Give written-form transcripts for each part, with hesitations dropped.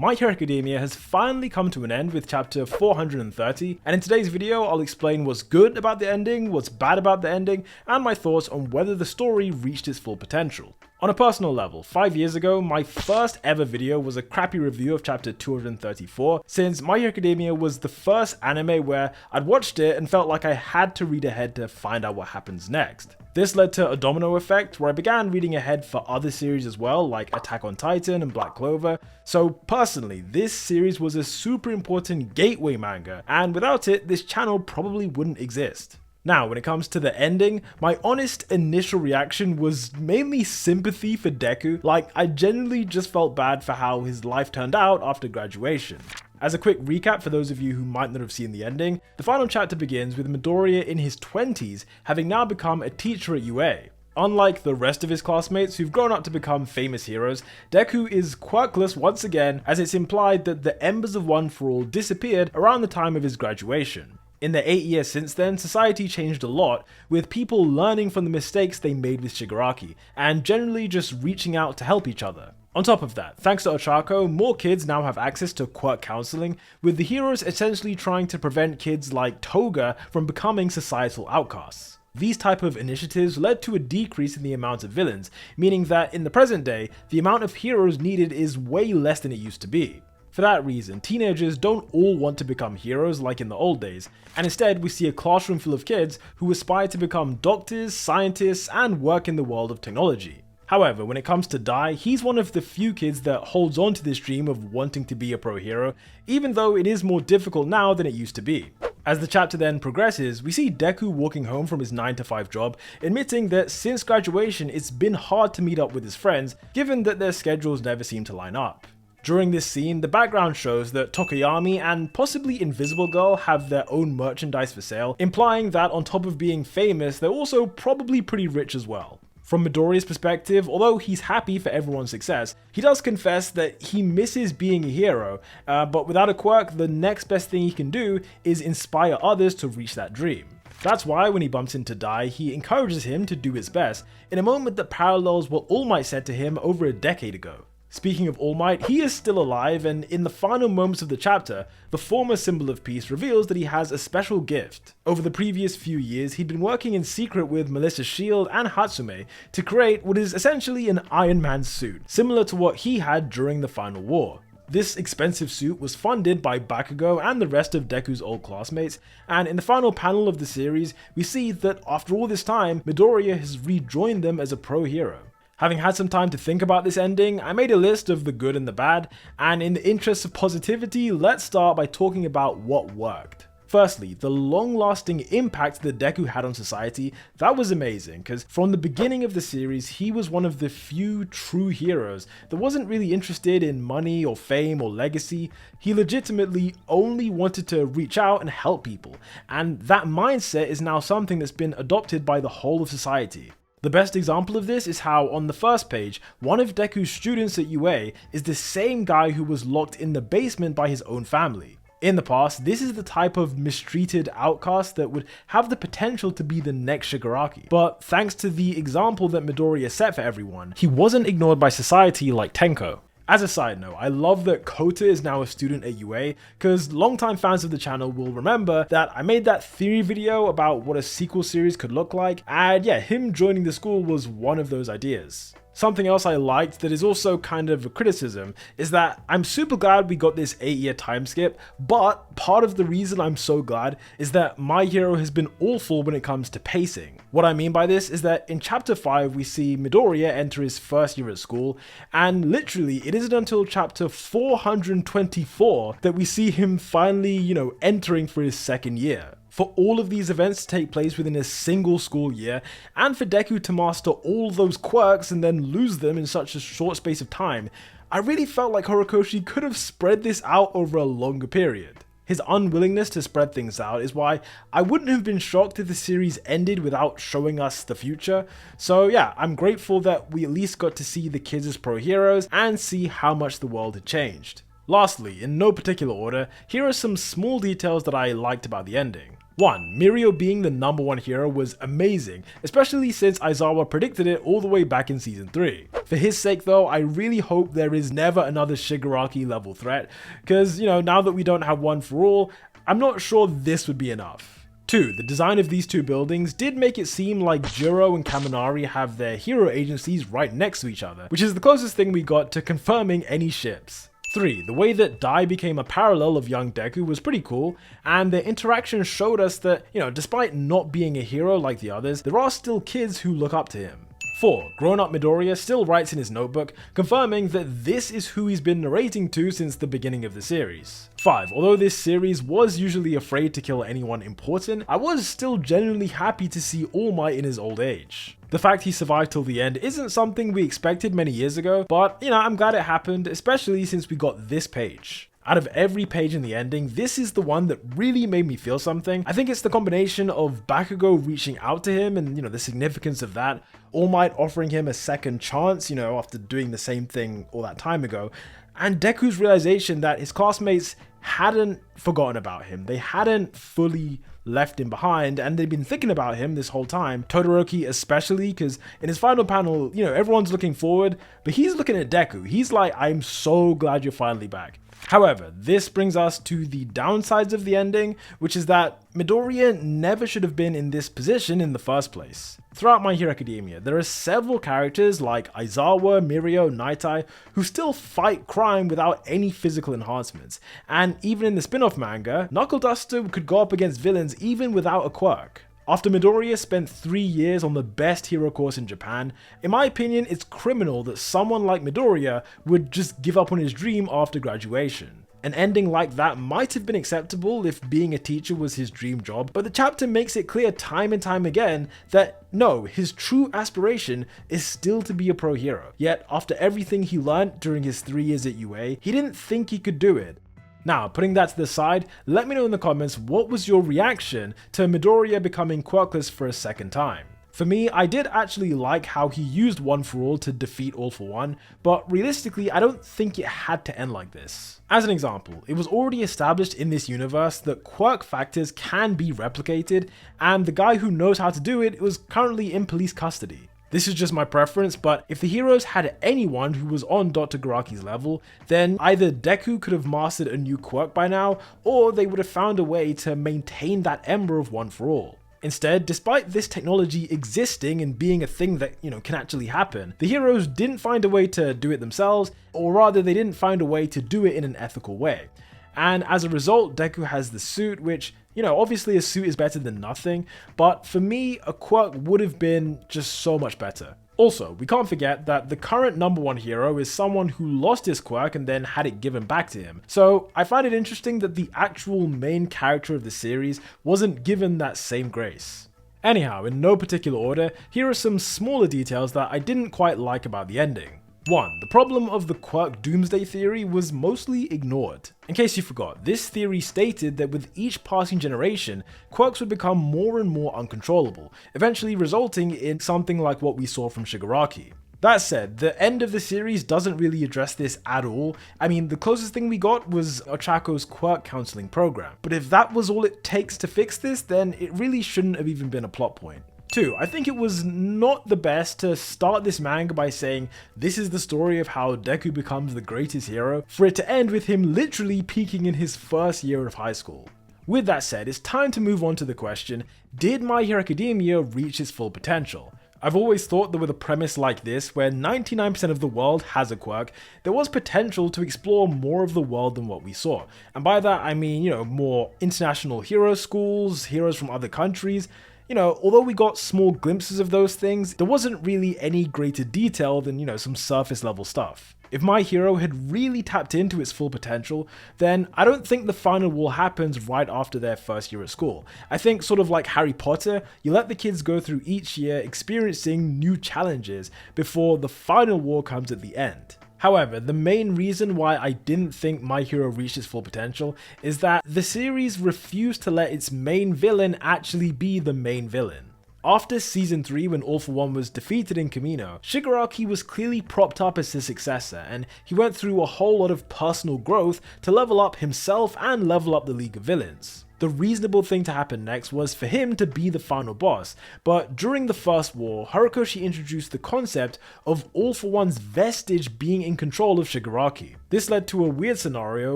My Hero Academia has finally come to an end with chapter 430, and in today's video I'll explain what's good about the ending, what's bad about the ending, and my thoughts on whether the story reached its full potential. On a personal level, 5 years ago, my first ever video was a crappy review of chapter 234, since My Hero Academia was the first anime where I'd watched it and felt like I had to read ahead to find out what happens next. This led to a domino effect where I began reading ahead for other series as well, like Attack on Titan and Black Clover. So personally, this series was a super important gateway manga, and without it, this channel probably wouldn't exist. Now, when it comes to the ending, my honest initial reaction was mainly sympathy for Deku. Like, I genuinely just felt bad for how his life turned out after graduation. As a quick recap for those of you who might not have seen the ending, the final chapter begins with Midoriya in his 20s having now become a teacher at UA. Unlike the rest of his classmates who've grown up to become famous heroes, Deku is quirkless once again, as it's implied that the embers of One For All disappeared around the time of his graduation. In the 8 years since then, society changed a lot, with people learning from the mistakes they made with Shigaraki, and generally just reaching out to help each other. On top of that, thanks to Ochako, more kids now have access to quirk counseling, with the heroes essentially trying to prevent kids like Toga from becoming societal outcasts. These type of initiatives led to a decrease in the amount of villains, meaning that in the present day, the amount of heroes needed is way less than it used to be. For that reason, teenagers don't all want to become heroes like in the old days, and instead we see a classroom full of kids who aspire to become doctors, scientists, and work in the world of technology. However, when it comes to Dai, he's one of the few kids that holds on to this dream of wanting to be a pro hero, even though it is more difficult now than it used to be. As the chapter then progresses, we see Deku walking home from his 9-to-5 job, admitting that since graduation it's been hard to meet up with his friends, given that their schedules never seem to line up. During this scene, the background shows that Tokoyami and possibly Invisible Girl have their own merchandise for sale, implying that on top of being famous, they're also probably pretty rich as well. From Midoriya's perspective, although he's happy for everyone's success, he does confess that he misses being a hero, but without a quirk, the next best thing he can do is inspire others to reach that dream. That's why when he bumps into Dai, he encourages him to do his best, in a moment that parallels what All Might said to him over a decade ago. Speaking of All Might, he is still alive, and in the final moments of the chapter, the former symbol of peace reveals that he has a special gift. Over the previous few years, he'd been working in secret with Melissa Shield and Hatsume to create what is essentially an Iron Man suit, similar to what he had during the final war. This expensive suit was funded by Bakugo and the rest of Deku's old classmates, and in the final panel of the series, we see that after all this time, Midoriya has rejoined them as a pro hero. Having had some time to think about this ending, I made a list of the good and the bad, and in the interest of positivity, let's start by talking about what worked. Firstly, the long-lasting impact that Deku had on society, that was amazing, because from the beginning of the series, he was one of the few true heroes that wasn't really interested in money or fame or legacy. He legitimately only wanted to reach out and help people, and that mindset is now something that's been adopted by the whole of society. The best example of this is how, on the first page, one of Deku's students at UA is the same guy who was locked in the basement by his own family. In the past, this is the type of mistreated outcast that would have the potential to be the next Shigaraki. But thanks to the example that Midoriya set for everyone, he wasn't ignored by society like Tenko. As a side note, I love that Kota is now a student at UA, because longtime fans of the channel will remember that I made that theory video about what a sequel series could look like, and yeah, him joining the school was one of those ideas. Something else I liked that is also kind of a criticism is that I'm super glad we got this 8-year time skip, but part of the reason I'm so glad is that My Hero has been awful when it comes to pacing. What I mean by this is that in chapter 5 we see Midoriya enter his first year at school, and literally it isn't until chapter 424 that we see him finally, entering for his second year. For all of these events to take place within a single school year, and for Deku to master all those quirks and then lose them in such a short space of time, I really felt like Horikoshi could have spread this out over a longer period. His unwillingness to spread things out is why I wouldn't have been shocked if the series ended without showing us the future. So yeah, I'm grateful that we at least got to see the kids as pro heroes and see how much the world had changed. Lastly, in no particular order, here are some small details that I liked about the ending. 1. Mirio being the #1 hero was amazing, especially since Aizawa predicted it all the way back in Season 3. For his sake though, I really hope there is never another Shigaraki level threat, because, now that we don't have One for All, I'm not sure this would be enough. 2. The design of these two buildings did make it seem like Jiro and Kaminari have their hero agencies right next to each other, which is the closest thing we got to confirming any ships. 3. The way that Dai became a parallel of young Deku was pretty cool, and their interaction showed us that, despite not being a hero like the others, there are still kids who look up to him. 4. Grown-up Midoriya still writes in his notebook, confirming that this is who he's been narrating to since the beginning of the series. 5. Although this series was usually afraid to kill anyone important, I was still genuinely happy to see All Might in his old age. The fact he survived till the end isn't something we expected many years ago, but I'm glad it happened, especially since we got this page. Out of every page in the ending, this is the one that really made me feel something. I think it's the combination of Bakugo reaching out to him and, the significance of that, All Might offering him a second chance, after doing the same thing all that time ago, and Deku's realization that his classmates hadn't forgotten about him. They hadn't fully left him behind, and they've been thinking about him this whole time. Todoroki especially, because in his final panel, everyone's looking forward, but he's looking at Deku. He's like, I'm so glad you're finally back. However, this brings us to the downsides of the ending, which is that Midoriya never should have been in this position in the first place. Throughout My Hero Academia, there are several characters like Aizawa, Mirio, Naitai, who still fight crime without any physical enhancements, and even in the spin-off manga, Knuckle Duster could go up against villains even without a quirk. After Midoriya spent 3 years on the best hero course in Japan, in my opinion it's criminal that someone like Midoriya would just give up on his dream after graduation. An ending like that might have been acceptable if being a teacher was his dream job, but the chapter makes it clear time and time again that no, his true aspiration is still to be a pro hero. Yet after everything he learned during his 3 years at UA, he didn't think he could do it. Now, putting that to the side, let me know in the comments what was your reaction to Midoriya becoming quirkless for a second time. For me, I did actually like how he used One for All to defeat All for One, but realistically, I don't think it had to end like this. As an example, it was already established in this universe that quirk factors can be replicated, and the guy who knows how to do it was currently in police custody. This is just my preference, but if the heroes had anyone who was on Dr. Garaki's level, then either Deku could have mastered a new quirk by now, or they would have found a way to maintain that ember of One for All. Instead, despite this technology existing and being a thing that, can actually happen, the heroes didn't find a way to do it themselves, or rather they didn't find a way to do it in an ethical way. And as a result, Deku has the suit, which, obviously a suit is better than nothing, but for me, a quirk would have been just so much better. Also, we can't forget that the current #1 hero is someone who lost his quirk and then had it given back to him. So I find it interesting that the actual main character of the series wasn't given that same grace. Anyhow, in no particular order, here are some smaller details that I didn't quite like about the ending. 1. The problem of the quirk doomsday theory was mostly ignored. In case you forgot, this theory stated that with each passing generation, quirks would become more and more uncontrollable, eventually resulting in something like what we saw from Shigaraki. That said, the end of the series doesn't really address this at all. I mean, the closest thing we got was Ochako's quirk counseling program. But if that was all it takes to fix this, then it really shouldn't have even been a plot point. 2. I think it was not the best to start this manga by saying this is the story of how Deku becomes the greatest hero, for it to end with him literally peaking in his first year of high school. With that said, it's time to move on to the question, did My Hero Academia reach its full potential? I've always thought that with a premise like this, where 99% of the world has a quirk, there was potential to explore more of the world than what we saw. And by that I mean, more international hero schools, heroes from other countries. Although we got small glimpses of those things, there wasn't really any greater detail than, some surface level stuff. If My Hero had really tapped into its full potential, then I don't think the final war happens right after their first year at school. I think sort of like Harry Potter, you let the kids go through each year experiencing new challenges before the final war comes at the end. However, the main reason why I didn't think My Hero reached its full potential is that the series refused to let its main villain actually be the main villain. After Season 3, when All for One was defeated in Kamino, Shigaraki was clearly propped up as his successor, and he went through a whole lot of personal growth to level up himself and level up the League of Villains. the reasonable thing to happen next was for him to be the final boss. But during the First War, Horikoshi introduced the concept of All For One's vestige being in control of Shigaraki. This led to a weird scenario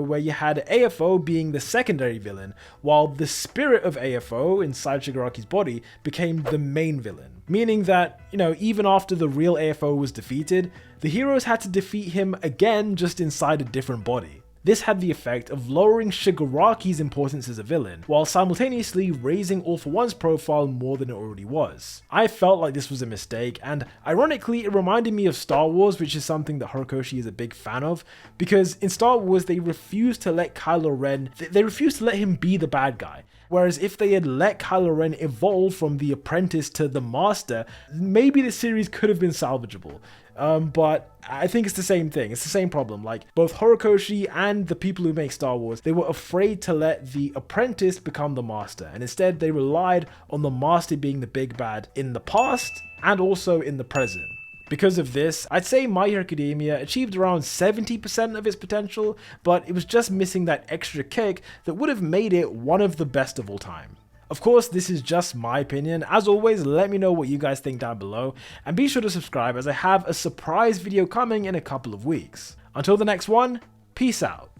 where you had AFO being the secondary villain, while the spirit of AFO inside Shigaraki's body became the main villain. Meaning that, even after the real AFO was defeated, the heroes had to defeat him again, just inside a different body. This had the effect of lowering Shigaraki's importance as a villain, while simultaneously raising All For One's profile more than it already was. I felt like this was a mistake, and ironically it reminded me of Star Wars, which is something that Horikoshi is a big fan of, because in Star Wars they refused to let Kylo Ren, they refused to let him be the bad guy. Whereas if they had let Kylo Ren evolve from the apprentice to the master, maybe the series could have been salvageable. But I think it's the same thing. It's the same problem. Like, both Horikoshi and the people who make Star Wars, they were afraid to let the apprentice become the master. And instead, they relied on the master being the big bad in the past and also in the present. Because of this, I'd say My Hero Academia achieved around 70% of its potential, but it was just missing that extra kick that would have made it one of the best of all time. Of course, this is just my opinion. As always, let me know what you guys think down below, and be sure to subscribe as I have a surprise video coming in a couple of weeks. Until the next one, peace out.